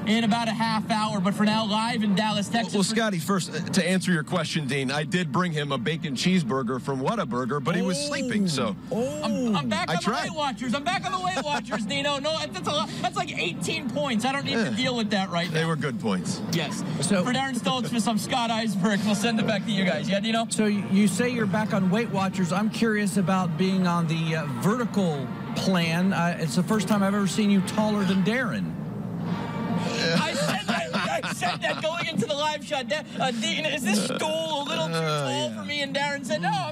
in about a half hour. But for now, live in Dallas, Texas. Well, Scotty, first, to answer your question, Dean, I did bring him a bacon cheeseburger from Whataburger, but he was sleeping, so. I'm back on the Weight Watchers. I'm back on the Weight Watchers, Dino. No, that's a lot. That's like 18 points. I don't need to deal with that right now. They were good points. Yes. So, for Daren Stoltzfus, I'm Scott Eisberg. We'll send it back to you guys. Yeah, Dino? So you say you're back on Weight Watchers. I'm curious about being on the vertical plan. It's the first time I've ever seen you taller than Daren. I said that going into the live shot. Dean, is this stool a little too tall for me? And Daren said, no,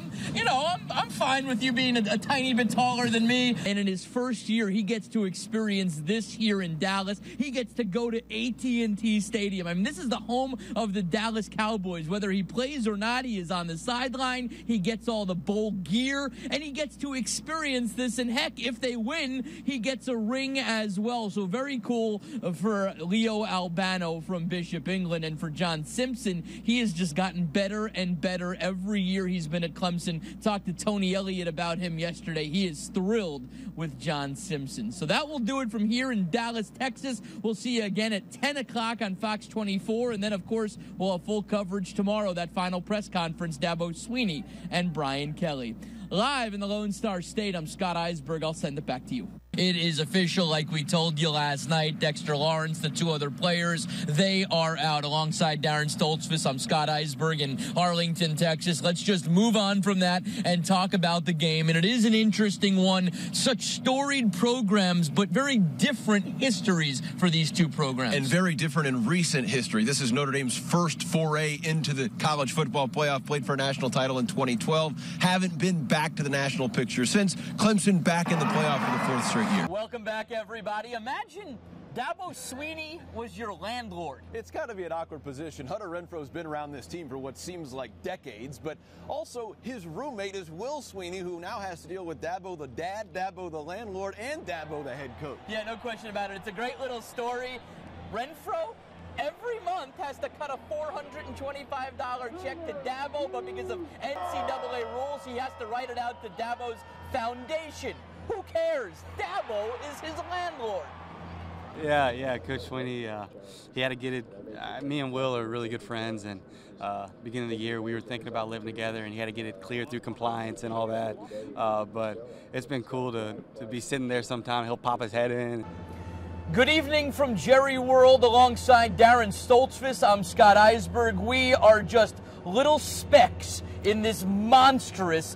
I'm fine with you being a tiny bit taller than me. And in his first year, he gets to experience this here in Dallas. He gets to go to AT&T Stadium. I mean, this is the home of the Dallas Cowboys. Whether he plays or not, he is on the sideline. He gets all the bowl gear, and he gets to experience this. And heck, if they win, he gets a ring as well. So very cool for Leo Albano from Bishop, England, and for John Simpson. He has just gotten better and better every year he's been at Clemson. Talked to Tony Elliott about him yesterday. He is thrilled with John Simpson. So that will do it from here in Dallas, Texas. We'll see you again at 10 o'clock on Fox 24, and then, of course, we'll have full coverage tomorrow, that final press conference, Dabo Swinney and Brian Kelly. Live in the Lone Star State, I'm Scott Eisberg. I'll send it back to you. It is official, like we told you last night. Dexter Lawrence, the two other players, they are out. Alongside Daren Stoltzfus, I'm Scott Eisberg in Arlington, Texas. Let's just move on from that and talk about the game. And it is an interesting one. Such storied programs, but very different histories for these two programs. And very different in recent history. This is Notre Dame's first foray into the college football playoff. Played for a national title in 2012. Haven't been back to the national picture since. Clemson back in the playoff for the fourth straight year. Welcome back, everybody. Imagine Dabo Swinney was your landlord. It's got to be an awkward position. Hunter Renfro's been around this team for what seems like decades, but also his roommate is Will Swinney, who now has to deal with Dabo the dad, Dabo the landlord, and Dabo the head coach. Yeah, no question about it. It's a great little story. Renfro every month has to cut a $425 check to Dabo, but because of NCAA rules, he has to write it out to Dabo's foundation. Who cares? Dabo is his landlord. Yeah, Coach Swinney, he had to get it. Me and Will are really good friends, and beginning of the year we were thinking about living together, and he had to get it cleared through compliance and all that. But it's been cool to be sitting there sometime. He'll pop his head in. Good evening from Jerry World alongside Daren Stoltzfus. I'm Scott Eisberg. We are just little specks in this monstrous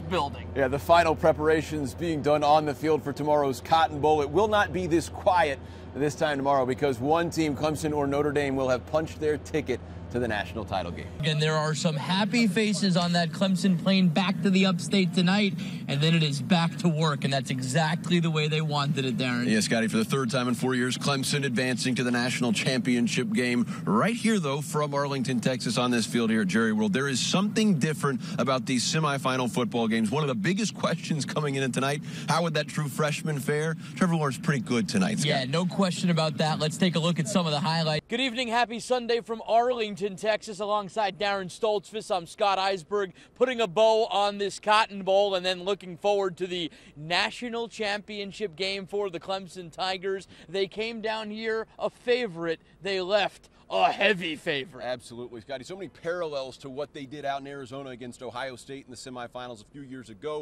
building. Yeah, the final preparations being done on the field for tomorrow's Cotton Bowl. It will not be this quiet this time tomorrow because one team, Clemson or Notre Dame, will have punched their ticket to the national title game. And there are some happy faces on that Clemson plane back to the upstate tonight, and then it is back to work, and that's exactly the way they wanted it, Daren. Yeah, Scotty, for the third time in 4 years, Clemson advancing to the national championship game right here, though, from Arlington, Texas, on this field here at Jerry World. There is something different about these semifinal football games. One of the biggest questions coming in tonight, how would that true freshman fare? Trevor Lawrence pretty good tonight, Scott. Yeah, no question about that. Let's take a look at some of the highlights. Good evening, happy Sunday from Arlington, Texas, alongside Daren Stoltzfus. I'm Scott Eisberg, putting a bow on this Cotton Bowl and then looking forward to the national championship game for the Clemson Tigers. They came down here a favorite. They left a heavy favorite. Absolutely, Scotty. So many parallels to what they did out in Arizona against Ohio State in the semifinals a few years ago.